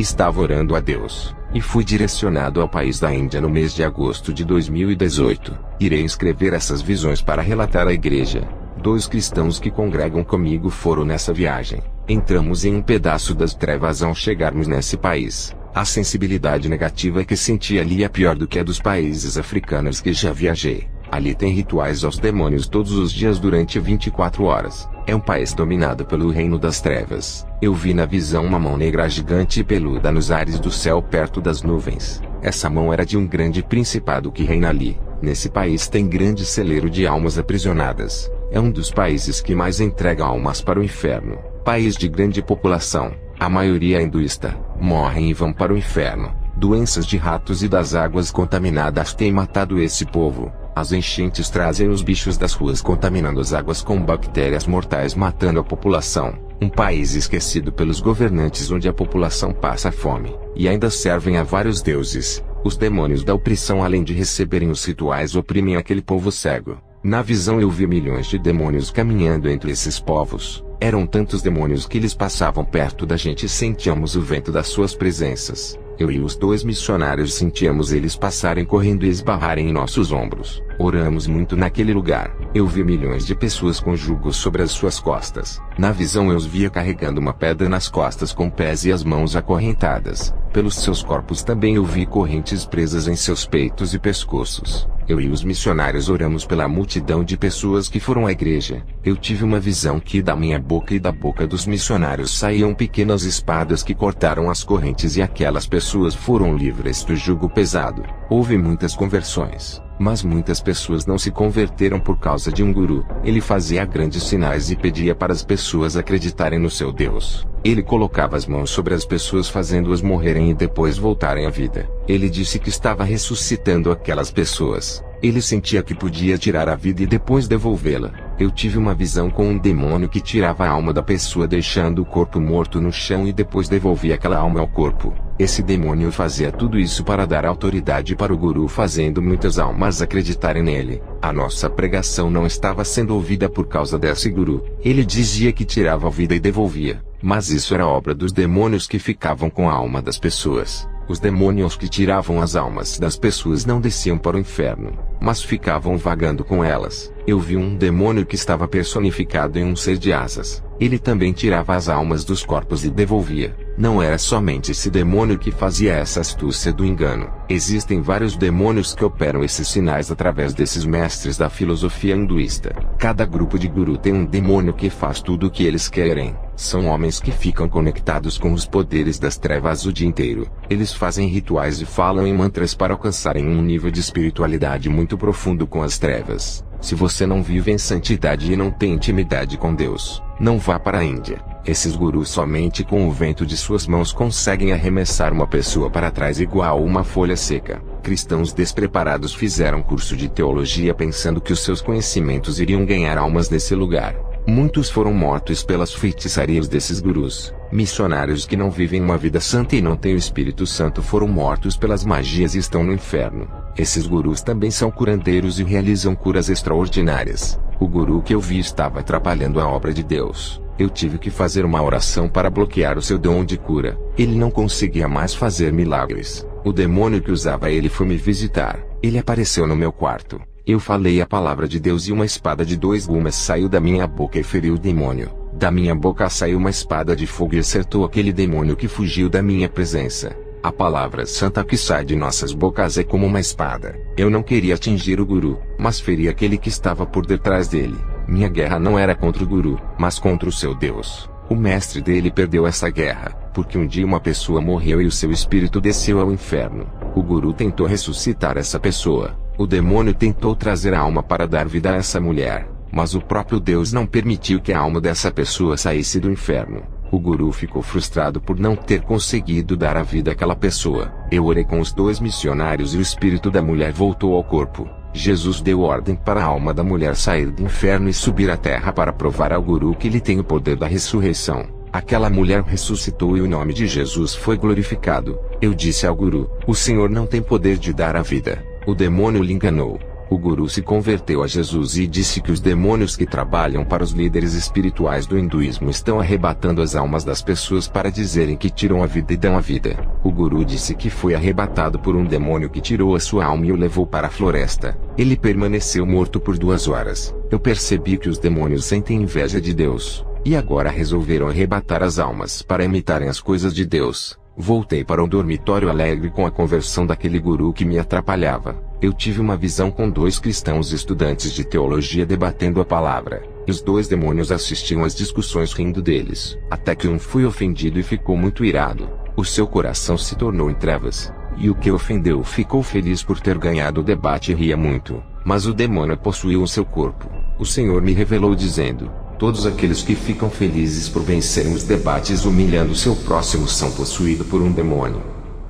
Estava orando a Deus, e fui direcionado ao país da Índia no mês de agosto de 2018. Irei escrever essas visões para relatar à igreja. 2 cristãos que congregam comigo foram nessa viagem. Entramos em um pedaço das trevas ao chegarmos nesse país. A sensibilidade negativa que senti ali é pior do que a dos países africanos que já viajei. Ali tem rituais aos demônios todos os dias durante 24 horas. É um país dominado pelo reino das trevas. Eu vi na visão uma mão negra gigante e peluda nos ares do céu perto das nuvens. Essa mão era de um grande principado que reina ali. Nesse país tem grande celeiro de almas aprisionadas. É um dos países que mais entrega almas para o inferno. País de grande população, a maioria é hinduísta, morrem e vão para o inferno. Doenças de ratos e das águas contaminadas têm matado esse povo. As enchentes trazem os bichos das ruas contaminando as águas com bactérias mortais matando a população. Um país esquecido pelos governantes onde a população passa fome. E ainda servem a vários deuses. Os demônios da opressão, além de receberem os rituais, oprimem aquele povo cego. Na visão eu vi milhões de demônios caminhando entre esses povos. Eram tantos demônios que eles passavam perto da gente e sentíamos o vento das suas presenças. Eu e os 2 missionários sentíamos eles passarem correndo e esbarrarem em nossos ombros. Oramos muito naquele lugar. Eu vi milhões de pessoas com jugos sobre as suas costas. Na visão eu os via carregando uma pedra nas costas com pés e as mãos acorrentadas. Pelos seus corpos também eu vi correntes presas em seus peitos e pescoços. Eu e os missionários oramos pela multidão de pessoas que foram à igreja. Eu tive uma visão que da minha boca e da boca dos missionários saíam pequenas espadas que cortaram as correntes e aquelas pessoas foram livres do jugo pesado. Houve muitas conversões, mas muitas pessoas não se converteram por causa de um guru. Ele fazia grandes sinais e pedia para as pessoas acreditarem no seu Deus. Ele colocava as mãos sobre as pessoas fazendo-as morrerem e depois voltarem à vida. Ele disse que estava ressuscitando aquelas pessoas. Ele sentia que podia tirar a vida e depois devolvê-la. Eu tive uma visão com um demônio que tirava a alma da pessoa deixando o corpo morto no chão e depois devolvia aquela alma ao corpo. Esse demônio fazia tudo isso para dar autoridade para o guru, fazendo muitas almas acreditarem nele. A nossa pregação não estava sendo ouvida por causa desse guru. Ele dizia que tirava a vida e devolvia. Mas isso era obra dos demônios que ficavam com a alma das pessoas. Os demônios que tiravam as almas das pessoas não desciam para o inferno, mas ficavam vagando com elas. Eu vi um demônio que estava personificado em um ser de asas. Ele também tirava as almas dos corpos e devolvia. Não era somente esse demônio que fazia essa astúcia do engano. Existem vários demônios que operam esses sinais através desses mestres da filosofia hinduísta. Cada grupo de guru tem um demônio que faz tudo o que eles querem. São homens que ficam conectados com os poderes das trevas o dia inteiro. Eles fazem rituais e falam em mantras para alcançarem um nível de espiritualidade muito profundo com as trevas. Se você não vive em santidade e não tem intimidade com Deus, não vá para a Índia. Esses gurus somente com o vento de suas mãos conseguem arremessar uma pessoa para trás igual uma folha seca. Cristãos despreparados fizeram curso de teologia pensando que os seus conhecimentos iriam ganhar almas nesse lugar. Muitos foram mortos pelas feitiçarias desses gurus. Missionários que não vivem uma vida santa e não têm o Espírito Santo foram mortos pelas magias e estão no inferno. Esses gurus também são curandeiros e realizam curas extraordinárias. O guru que eu vi estava atrapalhando a obra de Deus. Eu tive que fazer uma oração para bloquear o seu dom de cura. Ele não conseguia mais fazer milagres. O demônio que usava ele foi me visitar. Ele apareceu no meu quarto. Eu falei a palavra de Deus e uma espada de 2 gumes saiu da minha boca e feriu o demônio. Da minha boca saiu uma espada de fogo e acertou aquele demônio que fugiu da minha presença. A palavra santa que sai de nossas bocas é como uma espada. Eu não queria atingir o guru, mas feri aquele que estava por detrás dele. Minha guerra não era contra o guru, mas contra o seu Deus. O mestre dele perdeu essa guerra, porque um dia uma pessoa morreu e o seu espírito desceu ao inferno. O guru tentou ressuscitar essa pessoa. O demônio tentou trazer a alma para dar vida a essa mulher, mas o próprio Deus não permitiu que a alma dessa pessoa saísse do inferno. O guru ficou frustrado por não ter conseguido dar a vida àquela pessoa. Eu orei com os 2 missionários e o espírito da mulher voltou ao corpo. Jesus deu ordem para a alma da mulher sair do inferno e subir à terra para provar ao guru que ele tem o poder da ressurreição. Aquela mulher ressuscitou e o nome de Jesus foi glorificado. Eu disse ao guru: o Senhor não tem poder de dar a vida. O demônio lhe enganou. O guru se converteu a Jesus e disse que os demônios que trabalham para os líderes espirituais do hinduísmo estão arrebatando as almas das pessoas para dizerem que tiram a vida e dão a vida. O guru disse que foi arrebatado por um demônio que tirou a sua alma e o levou para a floresta. Ele permaneceu morto por 2 horas. Eu percebi que os demônios sentem inveja de Deus, e agora resolveram arrebatar as almas para imitarem as coisas de Deus. Voltei para o dormitório alegre com a conversão daquele guru que me atrapalhava. Eu tive uma visão com 2 cristãos estudantes de teologia debatendo a palavra, e os 2 demônios assistiam às discussões rindo deles, até que um foi ofendido e ficou muito irado. O seu coração se tornou em trevas, e o que ofendeu ficou feliz por ter ganhado o debate e ria muito, mas o demônio possuiu o seu corpo. O Senhor me revelou dizendo: todos aqueles que ficam felizes por vencerem os debates humilhando seu próximo são possuídos por um demônio.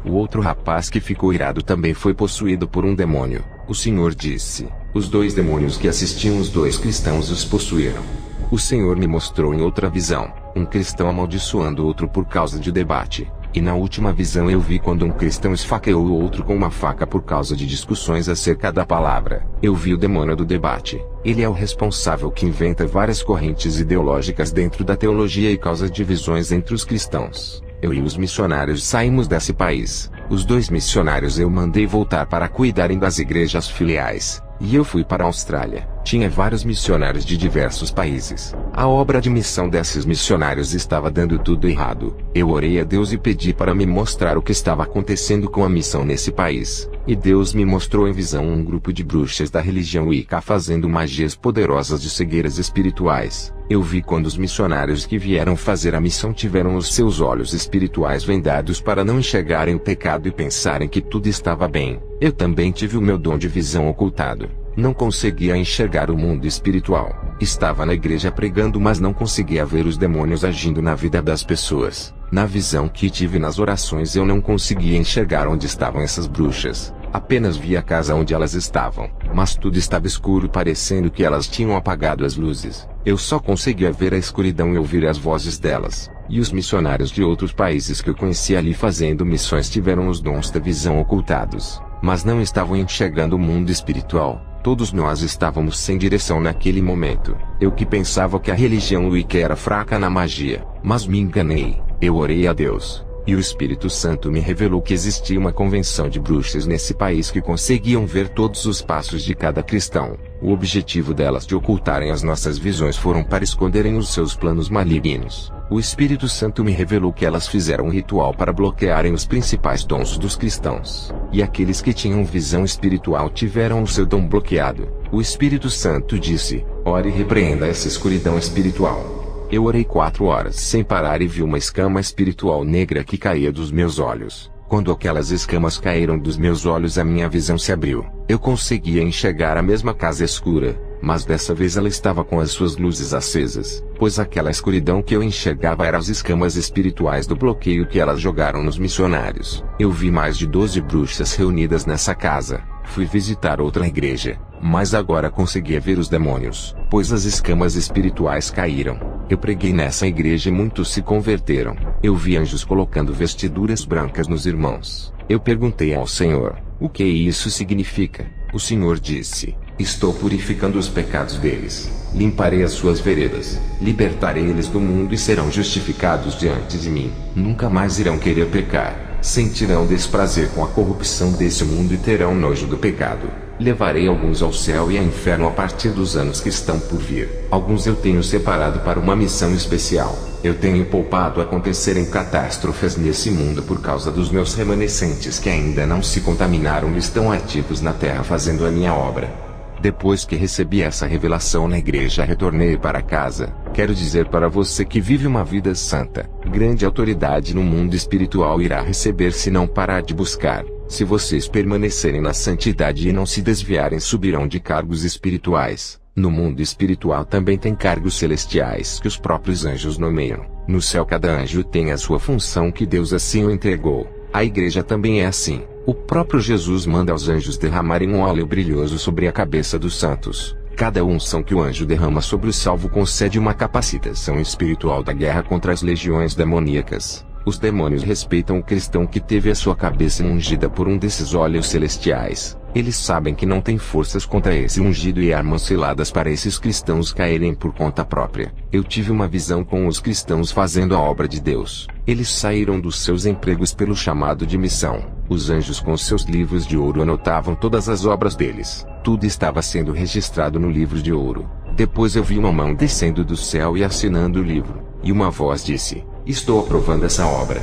O outro rapaz que ficou irado também foi possuído por um demônio. O Senhor disse: os 2 demônios que assistiam os 2 cristãos os possuíram. O Senhor me mostrou em outra visão, um cristão amaldiçoando outro por causa de debate. E na última visão eu vi quando um cristão esfaqueou o outro com uma faca por causa de discussões acerca da palavra. Eu vi o demônio do debate. Ele é o responsável que inventa várias correntes ideológicas dentro da teologia e causa divisões entre os cristãos. Eu e os missionários saímos desse país. Os 2 missionários eu mandei voltar para cuidarem das igrejas filiais. E eu fui para a Austrália. Tinha vários missionários de diversos países. A obra de missão desses missionários estava dando tudo errado. Eu orei a Deus e pedi para me mostrar o que estava acontecendo com a missão nesse país. E Deus me mostrou em visão um grupo de bruxas da religião Wicca fazendo magias poderosas de cegueiras espirituais. Eu vi quando os missionários que vieram fazer a missão tiveram os seus olhos espirituais vendados para não enxergarem o pecado e pensarem que tudo estava bem. Eu também tive o meu dom de visão ocultado. Não conseguia enxergar o mundo espiritual. Estava na igreja pregando, mas não conseguia ver os demônios agindo na vida das pessoas. Na visão que tive nas orações eu não conseguia enxergar onde estavam essas bruxas. Apenas via a casa onde elas estavam, mas tudo estava escuro, parecendo que elas tinham apagado as luzes. Eu só conseguia ver a escuridão e ouvir as vozes delas. E os missionários de outros países que eu conhecia ali fazendo missões tiveram os dons da visão ocultados, mas não estavam enxergando o mundo espiritual. Todos nós estávamos sem direção naquele momento. Eu que pensava que a religião Wicca era fraca na magia, mas me enganei. Eu orei a Deus, e o Espírito Santo me revelou que existia uma convenção de bruxas nesse país que conseguiam ver todos os passos de cada cristão. O objetivo delas de ocultarem as nossas visões foram para esconderem os seus planos malignos. O Espírito Santo me revelou que elas fizeram um ritual para bloquearem os principais dons dos cristãos. E aqueles que tinham visão espiritual tiveram o seu dom bloqueado. O Espírito Santo disse: ore e repreenda essa escuridão espiritual. Eu orei 4 horas sem parar e vi uma escama espiritual negra que caía dos meus olhos. Quando aquelas escamas caíram dos meus olhos, a minha visão se abriu. Eu conseguia enxergar a mesma casa escura, mas dessa vez ela estava com as suas luzes acesas, pois aquela escuridão que eu enxergava eram as escamas espirituais do bloqueio que elas jogaram nos missionários. Eu vi mais de 12 bruxas reunidas nessa casa. Fui visitar outra igreja, mas agora conseguia ver os demônios, pois as escamas espirituais caíram. Eu preguei nessa igreja e muitos se converteram. Eu vi anjos colocando vestiduras brancas nos irmãos. Eu perguntei ao Senhor: o que isso significa? O Senhor disse: estou purificando os pecados deles. Limparei as suas veredas. Libertarei eles do mundo e serão justificados diante de mim. Nunca mais irão querer pecar. Sentirão desprazer com a corrupção desse mundo e terão nojo do pecado. Levarei alguns ao céu e ao inferno a partir dos anos que estão por vir. Alguns eu tenho separado para uma missão especial. Eu tenho poupado acontecerem catástrofes nesse mundo por causa dos meus remanescentes que ainda não se contaminaram e estão ativos na terra fazendo a minha obra. Depois que recebi essa revelação na igreja, retornei para casa. Quero dizer para você que vive uma vida santa. Grande autoridade no mundo espiritual irá receber se não parar de buscar. Se vocês permanecerem na santidade e não se desviarem, subirão de cargos espirituais. No mundo espiritual também tem cargos celestiais que os próprios anjos nomeiam. No céu cada anjo tem a sua função que Deus assim o entregou. A igreja também é assim. O próprio Jesus manda aos anjos derramarem um óleo brilhoso sobre a cabeça dos santos. Cada unção que o anjo derrama sobre o salvo concede uma capacitação espiritual da guerra contra as legiões demoníacas. Os demônios respeitam o cristão que teve a sua cabeça ungida por um desses óleos celestiais. Eles sabem que não têm forças contra esse ungido e armas seladas para esses cristãos caírem por conta própria. Eu tive uma visão com os cristãos fazendo a obra de Deus. Eles saíram dos seus empregos pelo chamado de missão. Os anjos com seus livros de ouro anotavam todas as obras deles. Tudo estava sendo registrado no livro de ouro. Depois eu vi uma mão descendo do céu e assinando o livro. E uma voz disse: "Estou aprovando essa obra."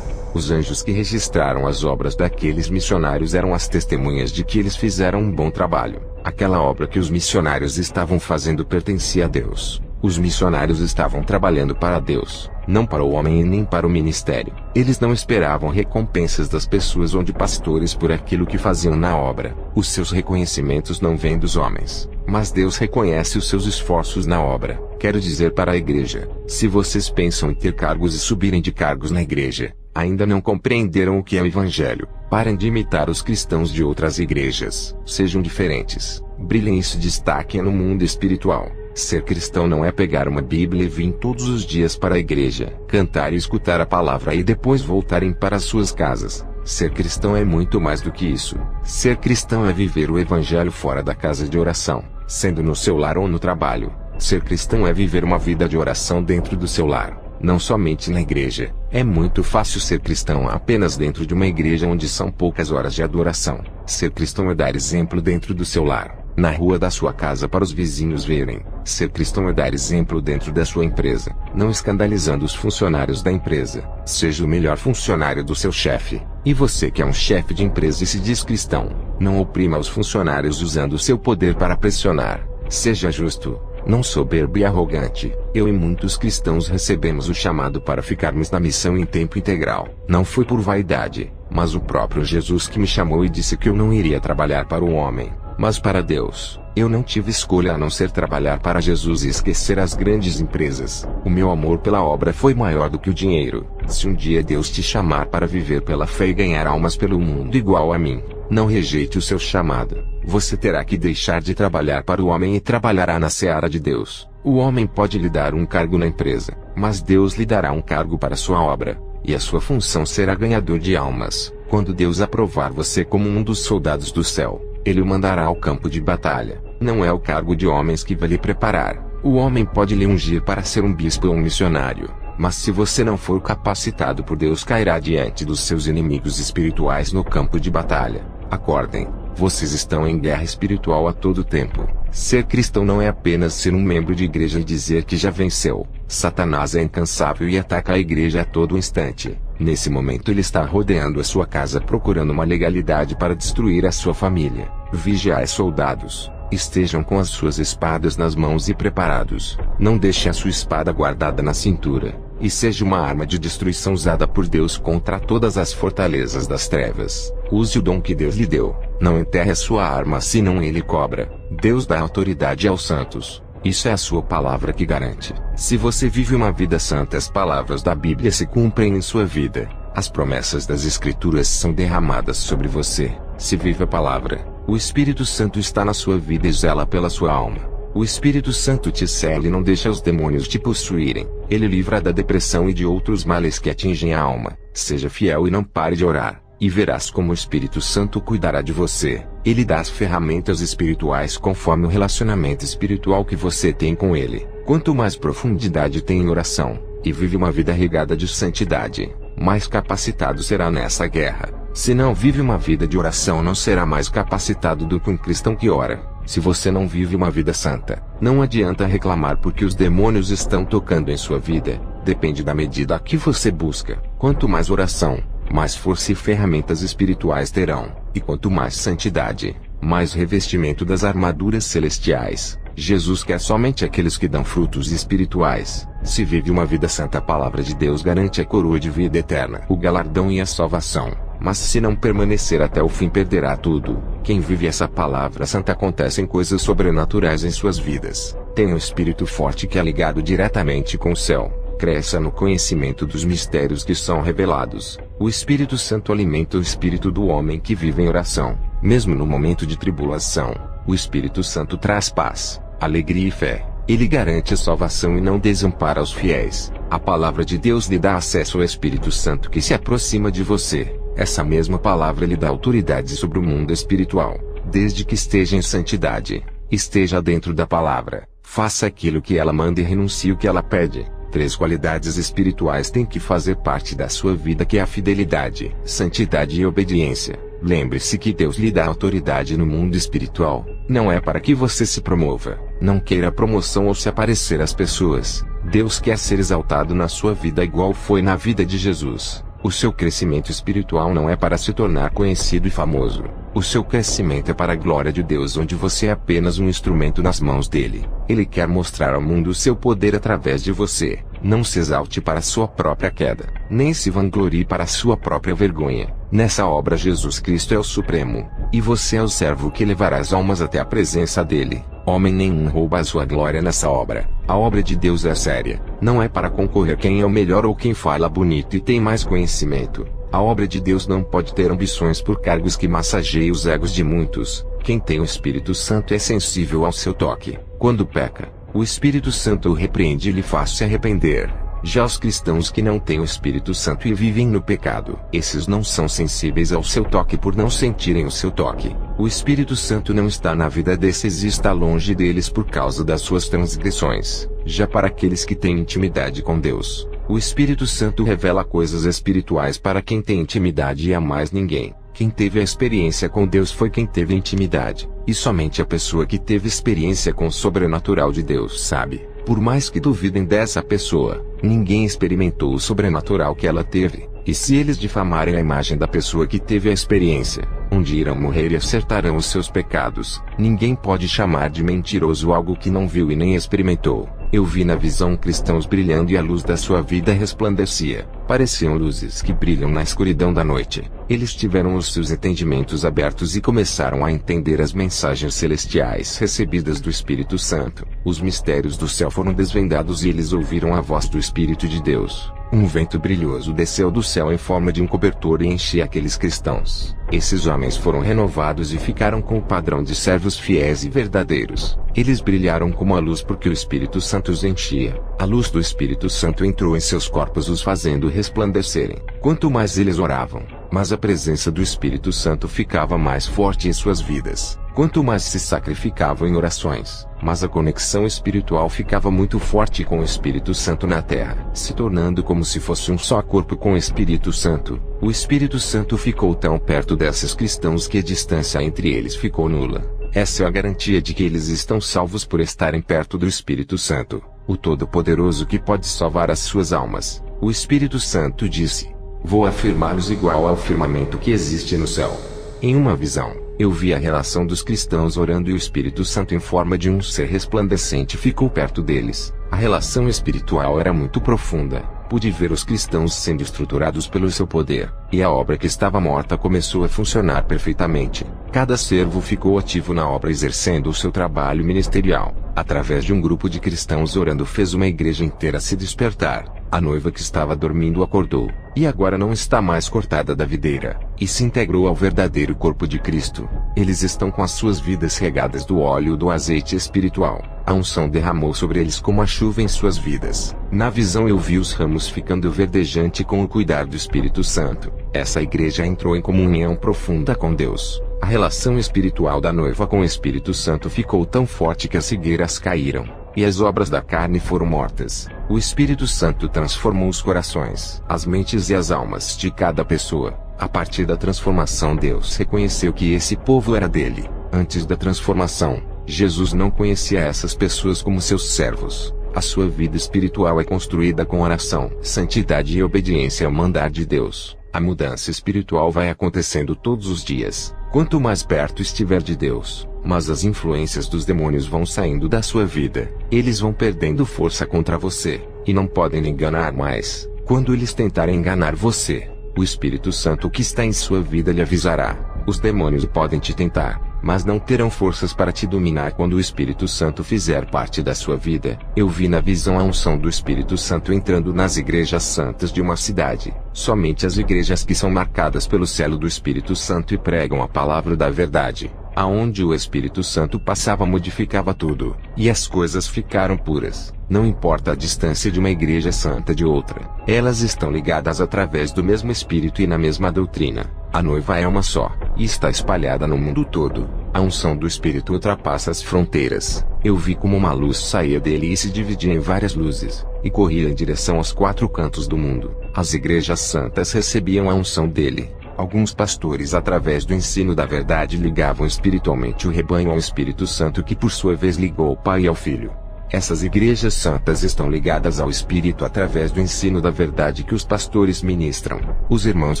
Os anjos que registraram as obras daqueles missionários eram as testemunhas de que eles fizeram um bom trabalho. Aquela obra que os missionários estavam fazendo pertencia a Deus. Os missionários estavam trabalhando para Deus, não para o homem e nem para o ministério. Eles não esperavam recompensas das pessoas ou de pastores por aquilo que faziam na obra. Os seus reconhecimentos não vêm dos homens, mas Deus reconhece os seus esforços na obra. Quero dizer para a igreja: se vocês pensam em ter cargos e subirem de cargos na igreja, ainda não compreenderam o que é o Evangelho. Parem de imitar os cristãos de outras igrejas. Sejam diferentes. Brilhem e se destaquem no mundo espiritual. Ser cristão não é pegar uma Bíblia e vir todos os dias para a igreja, cantar e escutar a palavra e depois voltarem para suas casas. Ser cristão é muito mais do que isso. Ser cristão é viver o Evangelho fora da casa de oração, sendo no seu lar ou no trabalho. Ser cristão é viver uma vida de oração dentro do seu lar, não somente na igreja. É muito fácil ser cristão apenas dentro de uma igreja onde são poucas horas de adoração. Ser cristão é dar exemplo dentro do seu lar, na rua da sua casa para os vizinhos verem. Ser cristão é dar exemplo dentro da sua empresa, não escandalizando os funcionários da empresa. Seja o melhor funcionário do seu chefe. E você que é um chefe de empresa e se diz cristão, não oprima os funcionários usando o seu poder para pressionar. Seja justo, não soberbo e arrogante. Eu e muitos cristãos recebemos o chamado para ficarmos na missão em tempo integral. Não foi por vaidade, mas o próprio Jesus que me chamou e disse que eu não iria trabalhar para o homem, mas para Deus. Eu não tive escolha a não ser trabalhar para Jesus e esquecer as grandes empresas. O meu amor pela obra foi maior do que o dinheiro. Se um dia Deus te chamar para viver pela fé e ganhar almas pelo mundo igual a mim, não rejeite o seu chamado. Você terá que deixar de trabalhar para o homem e trabalhará na seara de Deus. O homem pode lhe dar um cargo na empresa, mas Deus lhe dará um cargo para sua obra, e a sua função será ganhador de almas. Quando Deus aprovar você como um dos soldados do céu, Ele o mandará ao campo de batalha. Não é o cargo de homens que vai lhe preparar. O homem pode lhe ungir para ser um bispo ou um missionário, mas se você não for capacitado por Deus, cairá diante dos seus inimigos espirituais no campo de batalha. Acordem, vocês estão em guerra espiritual a todo tempo. Ser cristão não é apenas ser um membro de igreja e dizer que já venceu. Satanás é incansável e ataca a igreja a todo instante. Nesse momento ele está rodeando a sua casa procurando uma legalidade para destruir a sua família. Vigiai, soldados. Estejam com as suas espadas nas mãos e preparados. Não deixe a sua espada guardada na cintura, e seja uma arma de destruição usada por Deus contra todas as fortalezas das trevas. Use o dom que Deus lhe deu. Não enterre a sua arma, senão Ele cobra. Deus dá autoridade aos santos. Isso é a sua palavra que garante. Se você vive uma vida santa, as palavras da Bíblia se cumprem em sua vida. As promessas das Escrituras são derramadas sobre você. Se vive a palavra, o Espírito Santo está na sua vida e zela pela sua alma. O Espírito Santo te cela e não deixa os demônios te possuírem. Ele livra da depressão e de outros males que atingem a alma. Seja fiel e não pare de orar, e verás como o Espírito Santo cuidará de você. Ele dá as ferramentas espirituais conforme o relacionamento espiritual que você tem com Ele. Quanto mais profundidade tem em oração, e vive uma vida regada de santidade, mais capacitado será nessa guerra. Se não vive uma vida de oração, não será mais capacitado do que um cristão que ora. Se você não vive uma vida santa, não adianta reclamar porque os demônios estão tocando em sua vida. Depende da medida que você busca. Quanto mais oração, mais força e ferramentas espirituais terão. E quanto mais santidade, mais revestimento das armaduras celestiais. Jesus quer somente aqueles que dão frutos espirituais. Se vive uma vida santa, a palavra de Deus garante a coroa de vida eterna, o galardão e a salvação. Mas se não permanecer até o fim, perderá tudo. Quem vive essa palavra santa, acontecem coisas sobrenaturais em suas vidas. Tem um espírito forte que é ligado diretamente com o céu. Cresça no conhecimento dos mistérios que são revelados. O Espírito Santo alimenta o espírito do homem que vive em oração. Mesmo no momento de tribulação, o Espírito Santo traz paz, alegria e fé. Ele garante a salvação e não desampara os fiéis. A palavra de Deus lhe dá acesso ao Espírito Santo que se aproxima de você. Essa mesma palavra lhe dá autoridade sobre o mundo espiritual. desde que esteja em santidade, esteja dentro da palavra, faça aquilo que ela manda e renuncie o que ela pede. 3 qualidades espirituais têm que fazer parte da sua vida, que é a fidelidade, santidade e obediência. Lembre-se que Deus lhe dá autoridade no mundo espiritual, não é para que você se promova, não queira promoção ou se aparecer às pessoas. Deus quer ser exaltado na sua vida igual foi na vida de Jesus. O seu crescimento espiritual não é para se tornar conhecido e famoso. O seu crescimento é para a glória de Deus, onde você é apenas um instrumento nas mãos dele. Ele quer mostrar ao mundo o seu poder através de você. Não se exalte para sua própria queda, nem se vanglorie para a sua própria vergonha. Nessa obra Jesus Cristo é o Supremo, e você é o servo que levará as almas até a presença dele. Homem nenhum rouba a sua glória nessa obra. A obra de Deus é séria. Não é para concorrer quem é o melhor ou quem fala bonito e tem mais conhecimento. A obra de Deus não pode ter ambições por cargos que massageiem os egos de muitos. Quem tem o Espírito Santo é sensível ao seu toque. Quando peca, o Espírito Santo o repreende e lhe faz se arrepender. Já os cristãos que não têm o Espírito Santo e vivem no pecado, esses não são sensíveis ao seu toque por não sentirem o seu toque. O Espírito Santo não está na vida desses e está longe deles por causa das suas transgressões. Já para aqueles que têm intimidade com Deus, o Espírito Santo revela coisas espirituais para quem tem intimidade e a mais ninguém. Quem teve a experiência com Deus foi quem teve intimidade, e somente a pessoa que teve experiência com o sobrenatural de Deus sabe. Por mais que duvidem dessa pessoa, ninguém experimentou o sobrenatural que ela teve. E se eles difamarem a imagem da pessoa que teve a experiência, onde irão morrer e acertarão os seus pecados. Ninguém pode chamar de mentiroso algo que não viu e nem experimentou. Eu vi na visão cristãos brilhando e a luz da sua vida resplandecia. Pareciam luzes que brilham na escuridão da noite. Eles tiveram os seus entendimentos abertos e começaram a entender as mensagens celestiais recebidas do Espírito Santo. Os mistérios do céu foram desvendados e eles ouviram a voz do Espírito de Deus. Um vento brilhoso desceu do céu em forma de um cobertor e enchia aqueles cristãos. Esses homens foram renovados e ficaram com o padrão de servos fiéis e verdadeiros. Eles brilharam como a luz porque o Espírito Santo os enchia. A luz do Espírito Santo entrou em seus corpos, os fazendo resplandecerem. Quanto mais eles oravam, mas a presença do Espírito Santo ficava mais forte em suas vidas. Quanto mais se sacrificavam em orações, mas a conexão espiritual ficava muito forte com o Espírito Santo na terra, se tornando como se fosse um só corpo com o Espírito Santo. O Espírito Santo ficou tão perto desses cristãos que a distância entre eles ficou nula. Essa é a garantia de que eles estão salvos por estarem perto do Espírito Santo, o Todo-Poderoso que pode salvar as suas almas. O Espírito Santo disse: "Vou afirmá-los igual ao firmamento que existe no céu." Em uma visão, eu vi a relação dos cristãos orando e o Espírito Santo em forma de um ser resplandecente ficou perto deles. A relação espiritual era muito profunda. Pude ver os cristãos sendo estruturados pelo seu poder, e a obra que estava morta começou a funcionar perfeitamente. Cada servo ficou ativo na obra exercendo o seu trabalho ministerial. Através de um grupo de cristãos orando fez uma igreja inteira se despertar. A noiva que estava dormindo acordou, e agora não está mais cortada da videira, e se integrou ao verdadeiro corpo de Cristo. Eles estão com as suas vidas regadas do óleo do azeite espiritual. A unção derramou sobre eles como a chuva em suas vidas. Na visão eu vi os ramos ficando verdejante com o cuidar do Espírito Santo. Essa igreja entrou em comunhão profunda com Deus. A relação espiritual da noiva com o Espírito Santo ficou tão forte que as figueiras caíram, e as obras da carne foram mortas. O Espírito Santo transformou os corações, as mentes e as almas de cada pessoa. A partir da transformação, Deus reconheceu que esse povo era dele. Antes da transformação, Jesus não conhecia essas pessoas como seus servos. A sua vida espiritual é construída com oração, santidade e obediência ao mandar de Deus. A mudança espiritual vai acontecendo todos os dias, quanto mais perto estiver de Deus. Mas as influências dos demônios vão saindo da sua vida. Eles vão perdendo força contra você, e não podem lhe enganar mais. Quando eles tentarem enganar você, o Espírito Santo que está em sua vida lhe avisará. Os demônios podem te tentar, mas não terão forças para te dominar quando o Espírito Santo fizer parte da sua vida. Eu vi na visão a unção do Espírito Santo entrando nas igrejas santas de uma cidade. Somente as igrejas que são marcadas pelo selo do Espírito Santo e pregam a palavra da verdade, aonde o Espírito Santo passava, modificava tudo, e as coisas ficaram puras. Não importa a distância de uma igreja santa de outra, elas estão ligadas através do mesmo Espírito e na mesma doutrina. A noiva é uma só, e está espalhada no mundo todo. A unção do Espírito ultrapassa as fronteiras. Eu vi como uma luz saía dele e se dividia em várias luzes, e corria em direção aos 4 cantos do mundo. As igrejas santas recebiam a unção dele. Alguns pastores, através do ensino da verdade, ligavam espiritualmente o rebanho ao Espírito Santo, que por sua vez ligou ao Pai e ao Filho. Essas igrejas santas estão ligadas ao Espírito através do ensino da verdade que os pastores ministram. Os irmãos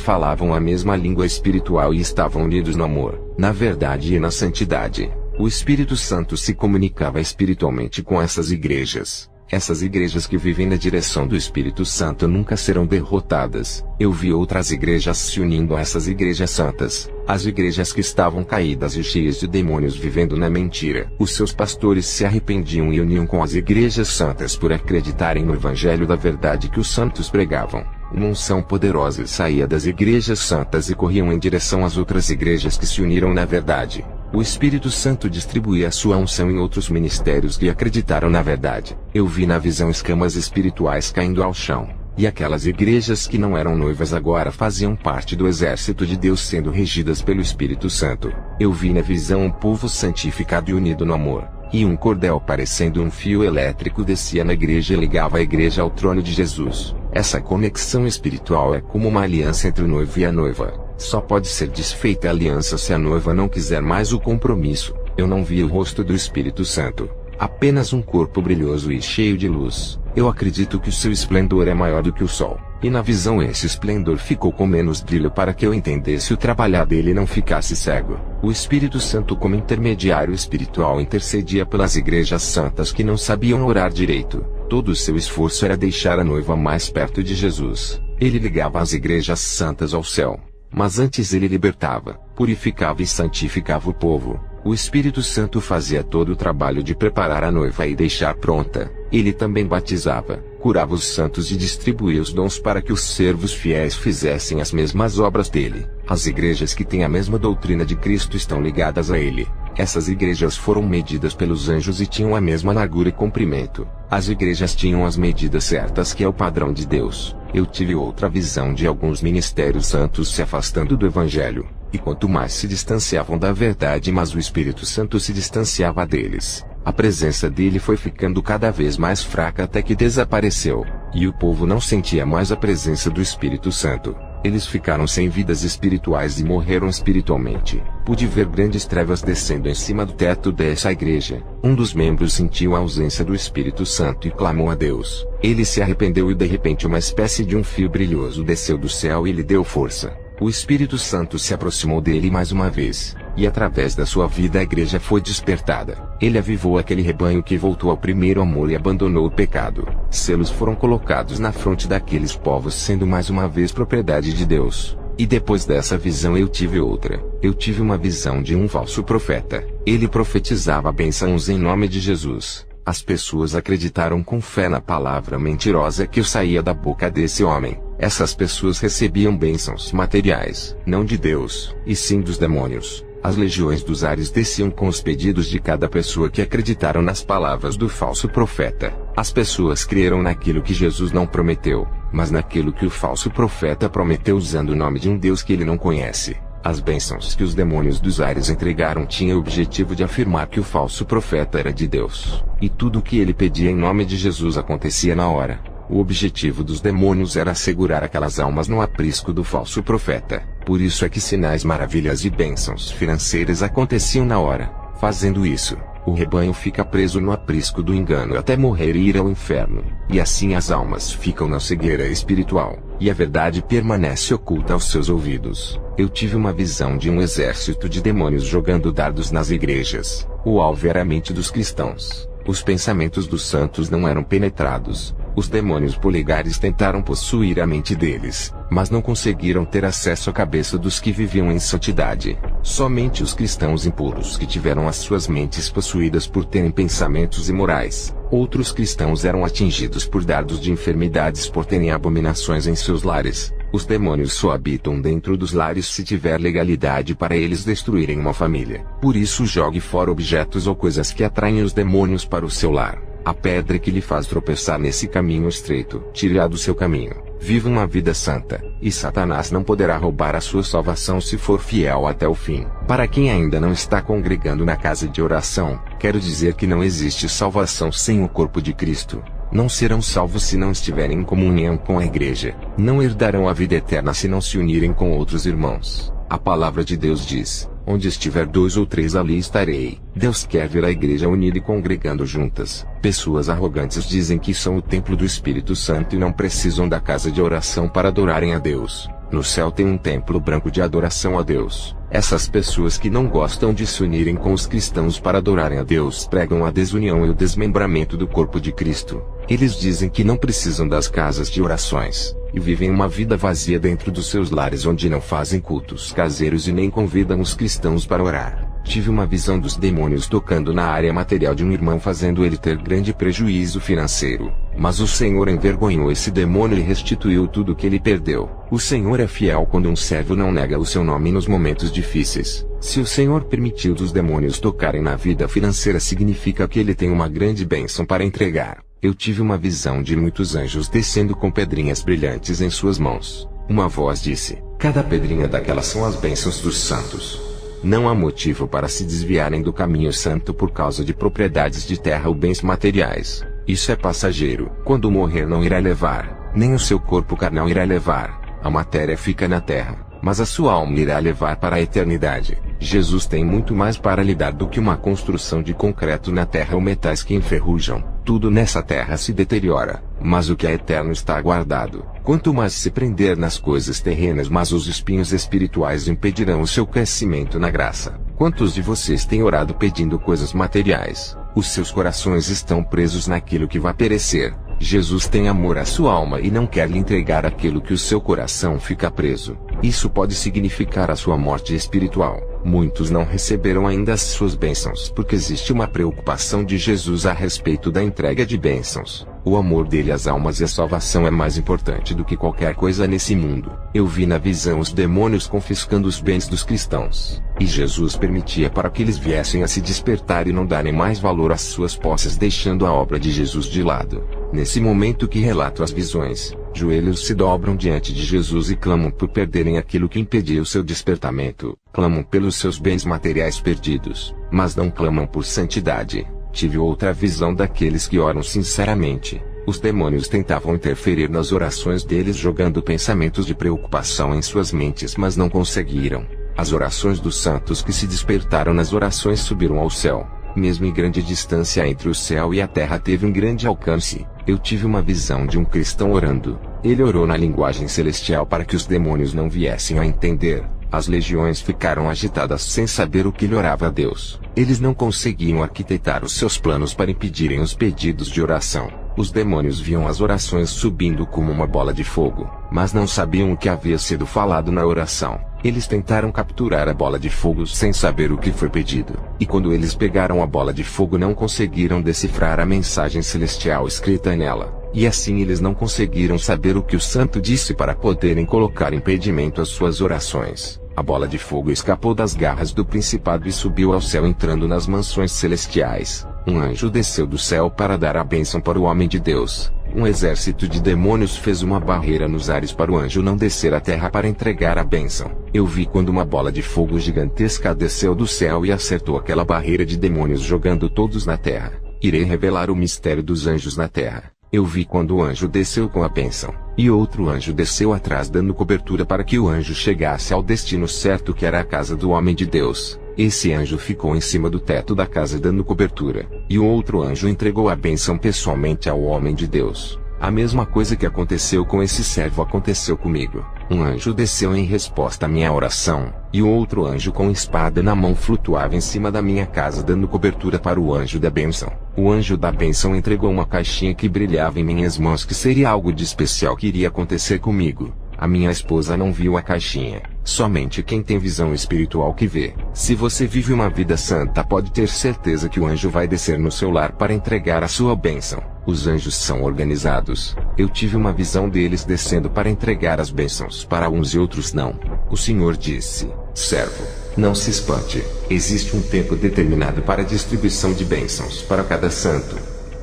falavam a mesma língua espiritual e estavam unidos no amor, na verdade e na santidade. O Espírito Santo se comunicava espiritualmente com essas igrejas. Essas igrejas que vivem na direção do Espírito Santo nunca serão derrotadas. Eu vi outras igrejas se unindo a essas igrejas santas. As igrejas que estavam caídas e cheias de demônios vivendo na mentira. Os seus pastores se arrependiam e uniam com as igrejas santas por acreditarem no Evangelho da verdade que os santos pregavam. Uma unção poderosa saía das igrejas santas e corriam em direção às outras igrejas que se uniram na verdade. O Espírito Santo distribuía a sua unção em outros ministérios que acreditaram na verdade. Eu vi na visão escamas espirituais caindo ao chão. E aquelas igrejas que não eram noivas agora faziam parte do exército de Deus sendo regidas pelo Espírito Santo. Eu vi na visão um povo santificado e unido no amor. E um cordel parecendo um fio elétrico descia na igreja e ligava a igreja ao trono de Jesus. Essa conexão espiritual é como uma aliança entre o noivo e a noiva. Só pode ser desfeita a aliança se a noiva não quiser mais o compromisso. Eu não vi o rosto do Espírito Santo. Apenas um corpo brilhoso e cheio de luz. Eu acredito que o seu esplendor é maior do que o sol. E na visão esse esplendor ficou com menos brilho para que eu entendesse o trabalhar dele e não ficasse cego. O Espírito Santo, como intermediário espiritual, intercedia pelas igrejas santas que não sabiam orar direito. Todo o seu esforço era deixar a noiva mais perto de Jesus. Ele ligava as igrejas santas ao céu. Mas antes ele libertava, purificava e santificava o povo. O Espírito Santo fazia todo o trabalho de preparar a noiva e deixar pronta. Ele também batizava, curava os santos e distribuía os dons para que os servos fiéis fizessem as mesmas obras dele. As igrejas que têm a mesma doutrina de Cristo estão ligadas a ele. Essas igrejas foram medidas pelos anjos e tinham a mesma largura e comprimento. As igrejas tinham as medidas certas, que é o padrão de Deus. Eu tive outra visão de alguns ministérios santos se afastando do Evangelho. E quanto mais se distanciavam da verdade, mais o Espírito Santo se distanciava deles. A presença dele foi ficando cada vez mais fraca até que desapareceu. E o povo não sentia mais a presença do Espírito Santo. Eles ficaram sem vidas espirituais e morreram espiritualmente. Pude ver grandes trevas descendo em cima do teto dessa igreja. Um dos membros sentiu a ausência do Espírito Santo e clamou a Deus. Ele se arrependeu e de repente uma espécie de um fio brilhoso desceu do céu e lhe deu força. O Espírito Santo se aproximou dele mais uma vez, e através da sua vida a igreja foi despertada. Ele avivou aquele rebanho que voltou ao primeiro amor e abandonou o pecado. Selos foram colocados na fronte daqueles povos, sendo mais uma vez propriedade de Deus. E depois dessa visão eu tive outra. Eu tive uma visão de um falso profeta. Ele profetizava bênçãos em nome de Jesus. As pessoas acreditaram com fé na palavra mentirosa que saía da boca desse homem. Essas pessoas recebiam bênçãos materiais, não de Deus, e sim dos demônios. As legiões dos ares desciam com os pedidos de cada pessoa que acreditaram nas palavras do falso profeta. As pessoas creram naquilo que Jesus não prometeu, mas naquilo que o falso profeta prometeu usando o nome de um Deus que ele não conhece. As bênçãos que os demônios dos ares entregaram tinham o objetivo de afirmar que o falso profeta era de Deus. E tudo o que ele pedia em nome de Jesus acontecia na hora. O objetivo dos demônios era segurar aquelas almas no aprisco do falso profeta. Por isso é que sinais, maravilhas e bênçãos financeiras aconteciam na hora. Fazendo isso, o rebanho fica preso no aprisco do engano até morrer e ir ao inferno. E assim as almas ficam na cegueira espiritual, e a verdade permanece oculta aos seus ouvidos. Eu tive uma visão de um exército de demônios jogando dardos nas igrejas. O alvo era a mente dos cristãos. Os pensamentos dos santos não eram penetrados. Os demônios polegares tentaram possuir a mente deles, mas não conseguiram ter acesso à cabeça dos que viviam em santidade. Somente os cristãos impuros que tiveram as suas mentes possuídas por terem pensamentos imorais. Outros cristãos eram atingidos por dardos de enfermidades por terem abominações em seus lares. Os demônios só habitam dentro dos lares se tiver legalidade para eles destruírem uma família. Por isso jogue fora objetos ou coisas que atraem os demônios para o seu lar. A pedra que lhe faz tropeçar nesse caminho estreito, tire-a do seu caminho. Viva uma vida santa, e Satanás não poderá roubar a sua salvação se for fiel até o fim. Para quem ainda não está congregando na casa de oração, quero dizer que não existe salvação sem o corpo de Cristo. Não serão salvos se não estiverem em comunhão com a igreja. Não herdarão a vida eterna se não se unirem com outros irmãos. A palavra de Deus diz: onde estiver 2 ou 3 ali estarei. Deus quer ver a igreja unida e congregando juntas. Pessoas arrogantes dizem que são o templo do Espírito Santo e não precisam da casa de oração para adorarem a Deus. No céu tem um templo branco de adoração a Deus. Essas pessoas que não gostam de se unirem com os cristãos para adorarem a Deus pregam a desunião e o desmembramento do corpo de Cristo. Eles dizem que não precisam das casas de orações, e vivem uma vida vazia dentro dos seus lares onde não fazem cultos caseiros e nem convidam os cristãos para orar. Tive uma visão dos demônios tocando na área material de um irmão, fazendo ele ter grande prejuízo financeiro. Mas o Senhor envergonhou esse demônio e restituiu tudo o que ele perdeu. O Senhor é fiel quando um servo não nega o seu nome nos momentos difíceis. Se o Senhor permitiu os demônios tocarem na vida financeira, significa que ele tem uma grande bênção para entregar. Eu tive uma visão de muitos anjos descendo com pedrinhas brilhantes em suas mãos. Uma voz disse: cada pedrinha daquelas são as bênçãos dos santos. Não há motivo para se desviarem do caminho santo por causa de propriedades de terra ou bens materiais. Isso é passageiro. Quando morrer não irá levar, nem o seu corpo carnal irá levar. A matéria fica na terra, mas a sua alma irá levar para a eternidade. Jesus tem muito mais para lhe dar do que uma construção de concreto na terra ou metais que enferrujam. Tudo nessa terra se deteriora, mas o que é eterno está guardado. Quanto mais se prender nas coisas terrenas, mas os espinhos espirituais impedirão o seu crescimento na graça. Quantos de vocês têm orado pedindo coisas materiais? Os seus corações estão presos naquilo que vai perecer. Jesus tem amor à sua alma e não quer lhe entregar aquilo que o seu coração fica preso. Isso pode significar a sua morte espiritual. Muitos não receberam ainda as suas bênçãos porque existe uma preocupação de Jesus a respeito da entrega de bênçãos. O amor dele às almas e a salvação é mais importante do que qualquer coisa nesse mundo. Eu vi na visão os demônios confiscando os bens dos cristãos, e Jesus permitia para que eles viessem a se despertar e não darem mais valor às suas posses, deixando a obra de Jesus de lado. Nesse momento que relato as visões, joelhos se dobram diante de Jesus e clamam por perderem aquilo que impedia o seu despertamento. Clamam pelos seus bens materiais perdidos, mas não clamam por santidade. Tive outra visão daqueles que oram sinceramente. Os demônios tentavam interferir nas orações deles, jogando pensamentos de preocupação em suas mentes, mas não conseguiram. As orações dos santos que se despertaram nas orações subiram ao céu. Mesmo em grande distância entre o céu e a terra teve um grande alcance. Eu tive uma visão de um cristão orando. Ele orou na linguagem celestial para que os demônios não viessem a entender. As legiões ficaram agitadas sem saber o que lhe orava a Deus. Eles não conseguiam arquitetar os seus planos para impedirem os pedidos de oração. Os demônios viam as orações subindo como uma bola de fogo, mas não sabiam o que havia sido falado na oração. Eles tentaram capturar a bola de fogo sem saber o que foi pedido. E quando eles pegaram a bola de fogo, não conseguiram decifrar a mensagem celestial escrita nela. E assim eles não conseguiram saber o que o santo disse para poderem colocar impedimento às suas orações. A bola de fogo escapou das garras do principado e subiu ao céu, entrando nas mansões celestiais. Um anjo desceu do céu para dar a bênção para o homem de Deus. Um exército de demônios fez uma barreira nos ares para o anjo não descer à terra para entregar a bênção. Eu vi quando uma bola de fogo gigantesca desceu do céu e acertou aquela barreira de demônios, jogando todos na terra. Irei revelar o mistério dos anjos na terra. Eu vi quando o anjo desceu com a bênção, e outro anjo desceu atrás dando cobertura para que o anjo chegasse ao destino certo, que era a casa do homem de Deus. Esse anjo ficou em cima do teto da casa dando cobertura, e o outro anjo entregou a bênção pessoalmente ao homem de Deus. A mesma coisa que aconteceu com esse servo aconteceu comigo. Um anjo desceu em resposta à minha oração, e o outro anjo com espada na mão flutuava em cima da minha casa dando cobertura para o anjo da bênção. O anjo da bênção entregou uma caixinha que brilhava em minhas mãos, que seria algo de especial que iria acontecer comigo. A minha esposa não viu a caixinha. Somente quem tem visão espiritual que vê. Se você vive uma vida santa, pode ter certeza que o anjo vai descer no seu lar para entregar a sua bênção. Os anjos são organizados. Eu tive uma visão deles descendo para entregar as bênçãos para uns e outros não. O Senhor disse: servo, não se espante. Existe um tempo determinado para a distribuição de bênçãos para cada santo.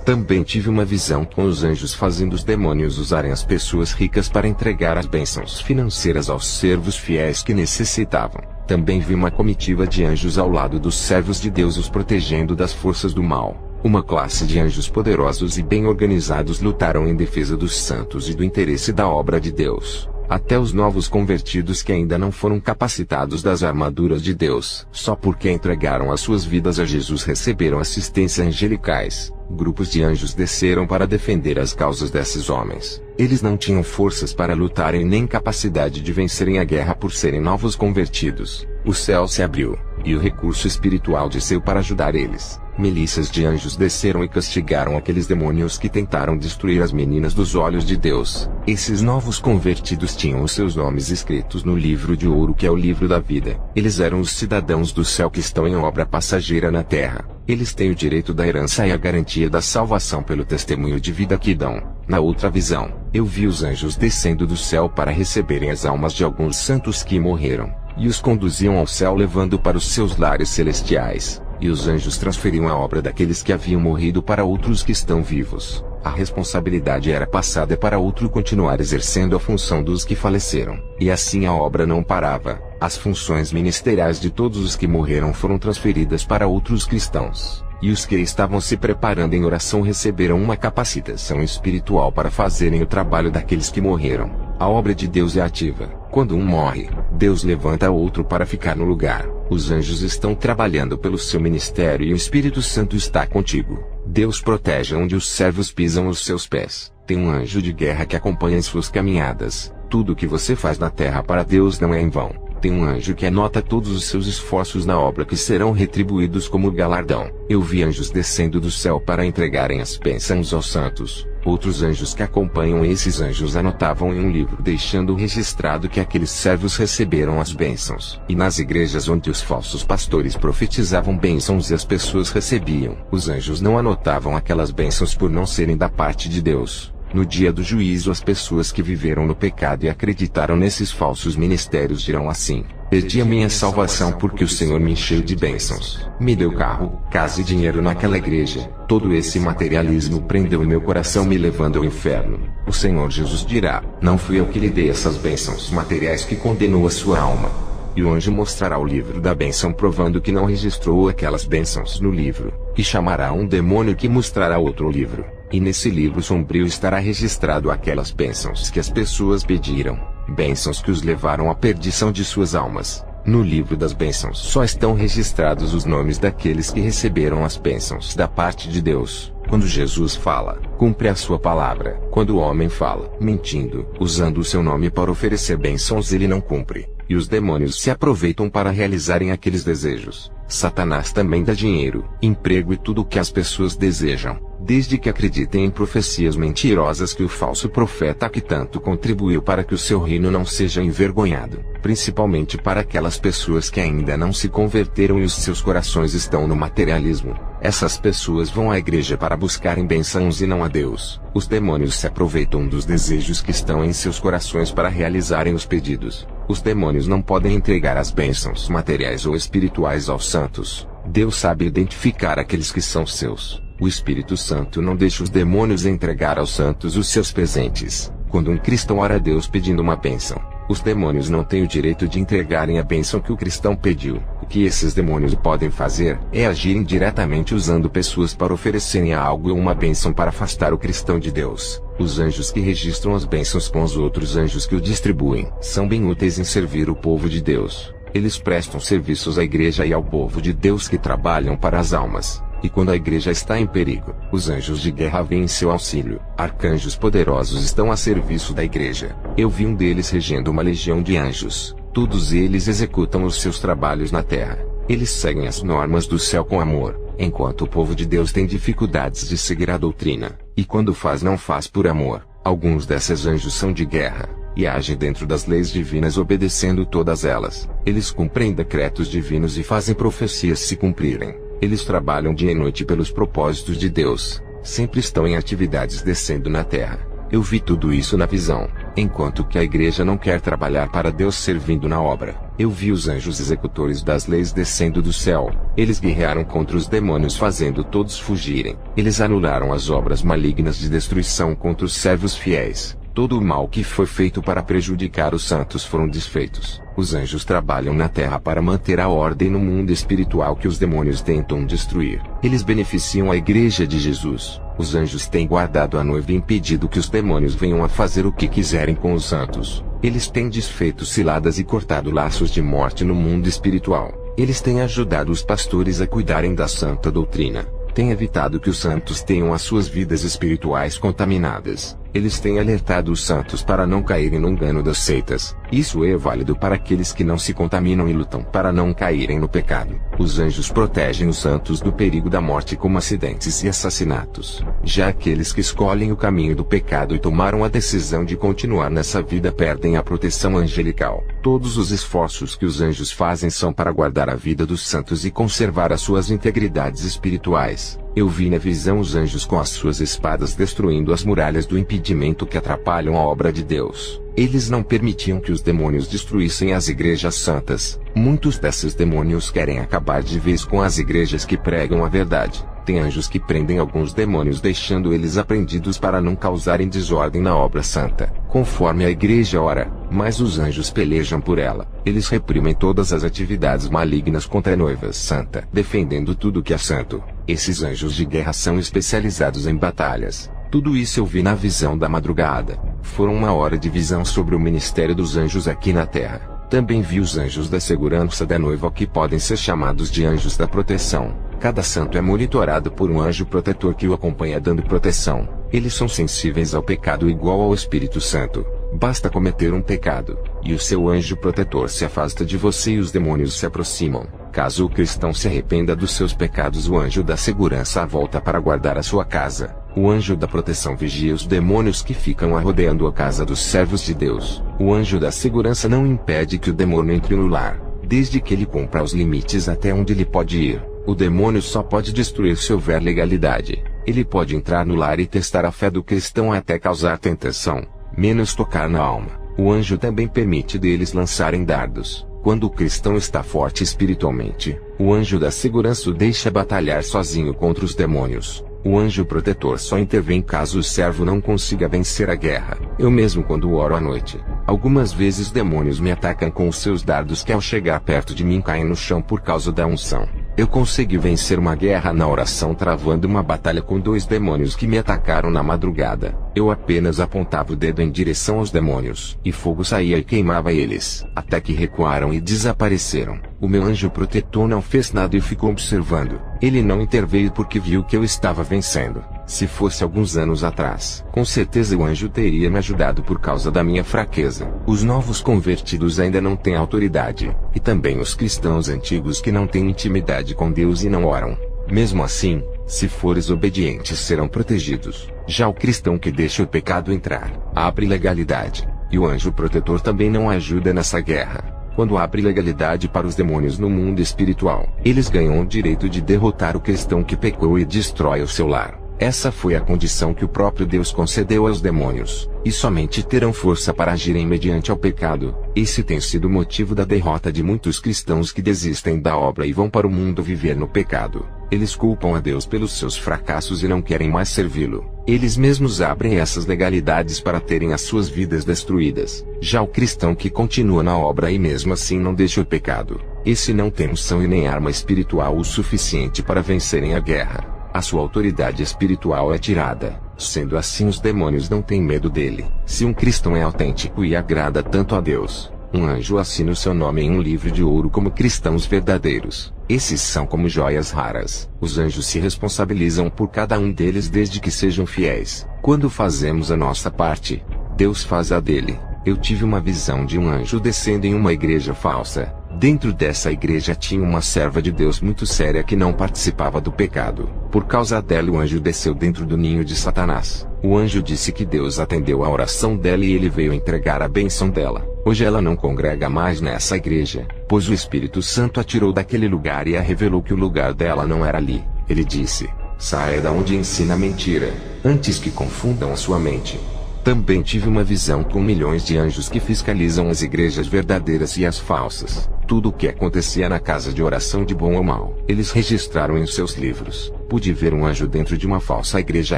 Também tive uma visão com os anjos fazendo os demônios usarem as pessoas ricas para entregar as bênçãos financeiras aos servos fiéis que necessitavam. Também vi uma comitiva de anjos ao lado dos servos de Deus os protegendo das forças do mal. Uma classe de anjos poderosos e bem organizados lutaram em defesa dos santos e do interesse da obra de Deus. Até os novos convertidos que ainda não foram capacitados das armaduras de Deus, só porque entregaram as suas vidas a Jesus, receberam assistência angelicais. Grupos de anjos desceram para defender as causas desses homens. Eles não tinham forças para lutarem nem capacidade de vencerem a guerra por serem novos convertidos. O céu se abriu, e o recurso espiritual desceu para ajudar eles. Milícias de anjos desceram e castigaram aqueles demônios que tentaram destruir as meninas dos olhos de Deus. Esses novos convertidos tinham os seus nomes escritos no livro de ouro que é o livro da vida. Eles eram os cidadãos do céu que estão em obra passageira na terra. Eles têm o direito da herança e a garantia da salvação pelo testemunho de vida que dão. Na outra visão, eu vi os anjos descendo do céu para receberem as almas de alguns santos que morreram, e os conduziam ao céu levando para os seus lares celestiais. E os anjos transferiam a obra daqueles que haviam morrido para outros que estão vivos. A responsabilidade era passada para outro continuar exercendo a função dos que faleceram. E assim a obra não parava. As funções ministeriais de todos os que morreram foram transferidas para outros cristãos. E os que estavam se preparando em oração receberam uma capacitação espiritual para fazerem o trabalho daqueles que morreram. A obra de Deus é ativa. Quando um morre, Deus levanta outro para ficar no lugar. Os anjos estão trabalhando pelo seu ministério e o Espírito Santo está contigo. Deus protege onde os servos pisam os seus pés. Tem um anjo de guerra que acompanha as suas caminhadas. Tudo o que você faz na terra para Deus não é em vão. Tem um anjo que anota todos os seus esforços na obra que serão retribuídos como galardão. Eu vi anjos descendo do céu para entregarem as bênçãos aos santos. Outros anjos que acompanham esses anjos anotavam em um livro deixando registrado que aqueles servos receberam as bênçãos. E nas igrejas onde os falsos pastores profetizavam bênçãos e as pessoas recebiam, os anjos não anotavam aquelas bênçãos por não serem da parte de Deus. No dia do juízo as pessoas que viveram no pecado e acreditaram nesses falsos ministérios dirão assim: perdi a minha salvação porque o Senhor me encheu de bênçãos. Me deu carro, casa e dinheiro naquela igreja. Todo esse materialismo prendeu meu coração me levando ao inferno. O Senhor Jesus dirá: não fui eu que lhe dei essas bênçãos materiais que condenou a sua alma. E o anjo mostrará o livro da bênção provando que não registrou aquelas bênçãos no livro. E chamará um demônio que mostrará outro livro. E nesse livro sombrio estará registrado aquelas bênçãos que as pessoas pediram. Bênçãos que os levaram à perdição de suas almas. No livro das bênçãos só estão registrados os nomes daqueles que receberam as bênçãos da parte de Deus. Quando Jesus fala, cumpre a sua palavra. Quando o homem fala, mentindo, usando o seu nome para oferecer bênçãos, ele não cumpre. E os demônios se aproveitam para realizarem aqueles desejos. Satanás também dá dinheiro, emprego e tudo o que as pessoas desejam, desde que acreditem em profecias mentirosas que o falso profeta que tanto contribuiu para que o seu reino não seja envergonhado, principalmente para aquelas pessoas que ainda não se converteram e os seus corações estão no materialismo. Essas pessoas vão à igreja para buscarem bênçãos e não a Deus. Os demônios se aproveitam dos desejos que estão em seus corações para realizarem os pedidos. Os demônios não podem entregar as bênçãos materiais ou espirituais aos santos. Deus sabe identificar aqueles que são seus. O Espírito Santo não deixa os demônios entregar aos santos os seus presentes. Quando um cristão ora a Deus pedindo uma bênção, os demônios não têm o direito de entregarem a bênção que o cristão pediu. O que esses demônios podem fazer é agirem diretamente usando pessoas para oferecerem algo ou uma bênção para afastar o cristão de Deus. Os anjos que registram as bênçãos com os outros anjos que o distribuem são bem úteis em servir o povo de Deus. Eles prestam serviços à igreja e ao povo de Deus que trabalham para as almas. E quando a igreja está em perigo, os anjos de guerra vêm em seu auxílio. Arcanjos poderosos estão a serviço da igreja. Eu vi um deles regendo uma legião de anjos. Todos eles executam os seus trabalhos na terra. Eles seguem as normas do céu com amor, enquanto o povo de Deus tem dificuldades de seguir a doutrina. E quando faz, não faz por amor. Alguns desses anjos são de guerra, e agem dentro das leis divinas obedecendo todas elas. Eles cumprem decretos divinos e fazem profecias se cumprirem. Eles trabalham dia e noite pelos propósitos de Deus. Sempre estão em atividades descendo na terra. Eu vi tudo isso na visão. enquanto que a igreja não quer trabalhar para Deus servindo na obra. Eu vi os anjos executores das leis descendo do céu. Eles guerrearam contra os demônios, fazendo todos fugirem. Eles anularam as obras malignas de destruição contra os servos fiéis. Todo o mal que foi feito para prejudicar os santos foram desfeitos. Os anjos trabalham na terra para manter a ordem no mundo espiritual que os demônios tentam destruir. Eles beneficiam a igreja de Jesus. Os anjos têm guardado a noiva e impedido que os demônios venham a fazer o que quiserem com os santos. Eles têm desfeito ciladas e cortado laços de morte no mundo espiritual. Eles têm ajudado os pastores a cuidarem da santa doutrina. Têm evitado que os santos tenham as suas vidas espirituais contaminadas. Eles têm alertado os santos para não caírem no engano das seitas. Isso é válido para aqueles que não se contaminam e lutam para não caírem no pecado. Os anjos protegem os santos do perigo da morte como acidentes e assassinatos. Já aqueles que escolhem o caminho do pecado e tomaram a decisão de continuar nessa vida perdem a proteção angelical. Todos os esforços que os anjos fazem são para guardar a vida dos santos e conservar as suas integridades espirituais. Eu vi na visão os anjos com as suas espadas destruindo as muralhas do impedimento que atrapalham a obra de Deus. Eles não permitiam que os demônios destruíssem as igrejas santas. Muitos desses demônios querem acabar de vez com as igrejas que pregam a verdade. Tem anjos que prendem alguns demônios deixando eles apreendidos para não causarem desordem na obra santa. Conforme a igreja ora, mas os anjos pelejam por ela. Eles reprimem todas as atividades malignas contra a noiva santa, defendendo tudo que é santo. Esses anjos de guerra são especializados em batalhas. Tudo isso eu vi na visão da madrugada. Foram 1 hora de visão sobre o ministério dos anjos aqui na terra. Também vi os anjos da segurança da noiva, que podem ser chamados de anjos da proteção. Cada santo é monitorado por um anjo protetor que o acompanha dando proteção. Eles são sensíveis ao pecado igual ao Espírito Santo. Basta cometer um pecado, e o seu anjo protetor se afasta de você e os demônios se aproximam. Caso o cristão se arrependa dos seus pecados, o anjo da segurança volta para guardar a sua casa. O anjo da proteção vigia os demônios que ficam rodeando a casa dos servos de Deus. O anjo da segurança não impede que o demônio entre no lar, desde que ele cumpra os limites até onde ele pode ir. O demônio só pode destruir se houver legalidade. Ele pode entrar no lar e testar a fé do cristão até causar tentação, menos tocar na alma. O anjo também permite deles lançarem dardos. Quando o cristão está forte espiritualmente, o anjo da segurança o deixa batalhar sozinho contra os demônios. O anjo protetor só intervém caso o servo não consiga vencer a guerra. Eu mesmo, quando oro à noite, algumas vezes demônios me atacam com os seus dardos que ao chegar perto de mim caem no chão por causa da unção. Eu consegui vencer uma guerra na oração travando uma batalha com 2 demônios que me atacaram na madrugada. Eu apenas apontava o dedo em direção aos demônios, e fogo saía e queimava eles, até que recuaram e desapareceram. O meu anjo protetor não fez nada e ficou observando. Ele não interveio porque viu que eu estava vencendo. Se fosse alguns anos atrás, com certeza o anjo teria me ajudado por causa da minha fraqueza. Os novos convertidos ainda não têm autoridade, e também os cristãos antigos que não têm intimidade com Deus e não oram. Mesmo assim, se fores obedientes, serão protegidos. Já o cristão que deixa o pecado entrar, abre legalidade, e o anjo protetor também não ajuda nessa guerra. Quando abre legalidade para os demônios no mundo espiritual, eles ganham o direito de derrotar o cristão que pecou e destrói o seu lar. Essa foi a condição que o próprio Deus concedeu aos demônios, e somente terão força para agirem mediante ao pecado. Esse tem sido o motivo da derrota de muitos cristãos que desistem da obra e vão para o mundo viver no pecado. Eles culpam a Deus pelos seus fracassos e não querem mais servi-lo. Eles mesmos abrem essas legalidades para terem as suas vidas destruídas. Já o cristão que continua na obra e mesmo assim não deixa o pecado, esse não tem unção e nem arma espiritual o suficiente para vencerem a guerra. A sua autoridade espiritual é tirada. Sendo assim, os demônios não têm medo dele. Se um cristão é autêntico e agrada tanto a Deus, um anjo assina o seu nome em um livro de ouro como cristãos verdadeiros. Esses são como joias raras. Os anjos se responsabilizam por cada um deles desde que sejam fiéis. Quando fazemos a nossa parte, Deus faz a dele. Eu tive uma visão de um anjo descendo em uma igreja falsa. Dentro dessa igreja tinha uma serva de Deus muito séria que não participava do pecado. Por causa dela, o anjo desceu dentro do ninho de Satanás. O anjo disse que Deus atendeu a oração dela e ele veio entregar a bênção dela. Hoje ela não congrega mais nessa igreja, pois o Espírito Santo a tirou daquele lugar e a revelou que o lugar dela não era ali. Ele disse: saia da onde ensina mentira, antes que confundam a sua mente. Também tive uma visão com milhões de anjos que fiscalizam as igrejas verdadeiras e as falsas. Tudo o que acontecia na casa de oração de bom ou mal, eles registraram em seus livros. Pude ver um anjo dentro de uma falsa igreja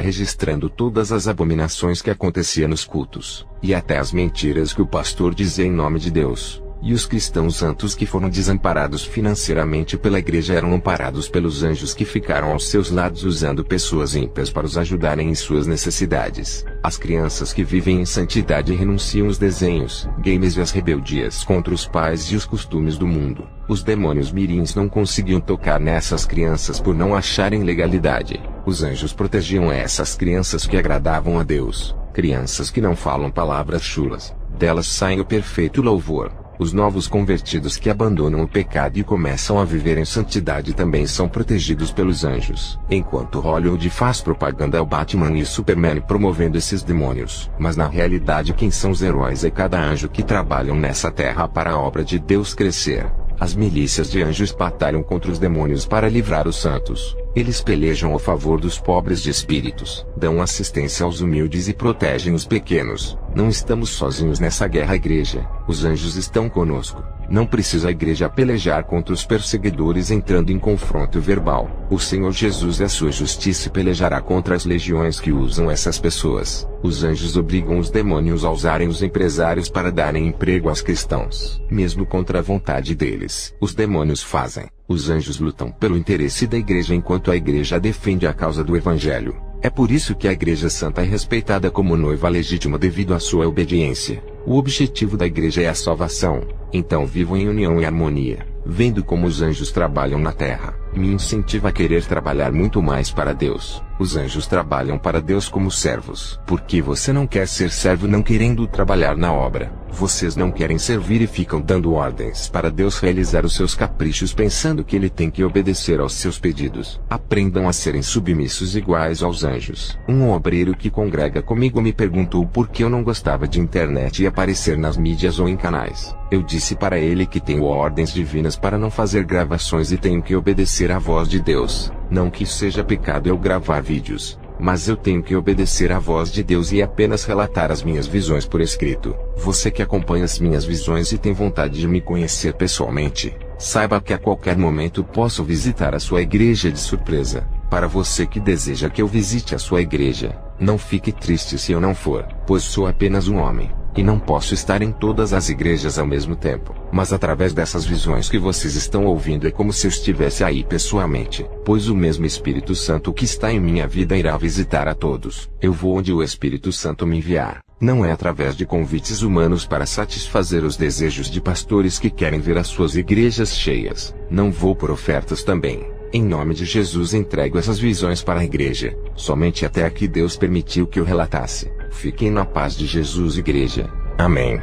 registrando todas as abominações que aconteciam nos cultos, e até as mentiras que o pastor dizia em nome de Deus. E os cristãos santos que foram desamparados financeiramente pela igreja eram amparados pelos anjos que ficaram aos seus lados usando pessoas ímpias para os ajudarem em suas necessidades. As crianças que vivem em santidade renunciam os desenhos, games e as rebeldias contra os pais e os costumes do mundo. Os demônios mirins não conseguiam tocar nessas crianças por não acharem legalidade. Os anjos protegiam essas crianças que agradavam a Deus. Crianças que não falam palavras chulas, delas sai o perfeito louvor. Os novos convertidos que abandonam o pecado e começam a viver em santidade também são protegidos pelos anjos. Enquanto Hollywood faz propaganda ao Batman e Superman promovendo esses demônios. Mas na realidade quem são os heróis é cada anjo que trabalham nessa terra para a obra de Deus crescer. As milícias de anjos batalham contra os demônios para livrar os santos. Eles pelejam a favor dos pobres de espíritos, dão assistência aos humildes e protegem os pequenos. Não estamos sozinhos nessa guerra, igreja. Os anjos estão conosco. Não precisa a igreja pelejar contra os perseguidores entrando em confronto verbal. O Senhor Jesus e a sua justiça pelejará contra as legiões que usam essas pessoas. Os anjos obrigam os demônios a usarem os empresários para darem emprego aos cristãos, mesmo contra a vontade deles. Os demônios fazem. Os anjos lutam pelo interesse da igreja enquanto a igreja defende a causa do evangelho. É por isso que a Igreja Santa é respeitada como noiva legítima devido à sua obediência. O objetivo da igreja é a salvação. Então vivo em união e harmonia, vendo como os anjos trabalham na terra. Me incentiva a querer trabalhar muito mais para Deus. Os anjos trabalham para Deus como servos. Por que você não quer ser servo não querendo trabalhar na obra? Vocês não querem servir e ficam dando ordens para Deus realizar os seus caprichos pensando que Ele tem que obedecer aos seus pedidos. Aprendam a serem submissos iguais aos anjos. Um obreiro que congrega comigo me perguntou por que eu não gostava de internet e aparecer nas mídias ou em canais. Eu disse para ele que tenho ordens divinas para não fazer gravações e tenho que obedecer à voz de Deus. Não que seja pecado eu gravar vídeos, mas eu tenho que obedecer à voz de Deus e apenas relatar as minhas visões por escrito. Você que acompanha as minhas visões e tem vontade de me conhecer pessoalmente, saiba que a qualquer momento posso visitar a sua igreja de surpresa. Para você que deseja que eu visite a sua igreja, não fique triste se eu não for, pois sou apenas um homem, e não posso estar em todas as igrejas ao mesmo tempo. Mas através dessas visões que vocês estão ouvindo é como se eu estivesse aí pessoalmente, pois o mesmo Espírito Santo que está em minha vida irá visitar a todos. Eu vou onde o Espírito Santo me enviar. Não é através de convites humanos para satisfazer os desejos de pastores que querem ver as suas igrejas cheias. Não vou por ofertas também. Em nome de Jesus entrego essas visões para a igreja. Somente até aqui Deus permitiu que eu relatasse. Fiquem na paz de Jesus, igreja. Amém.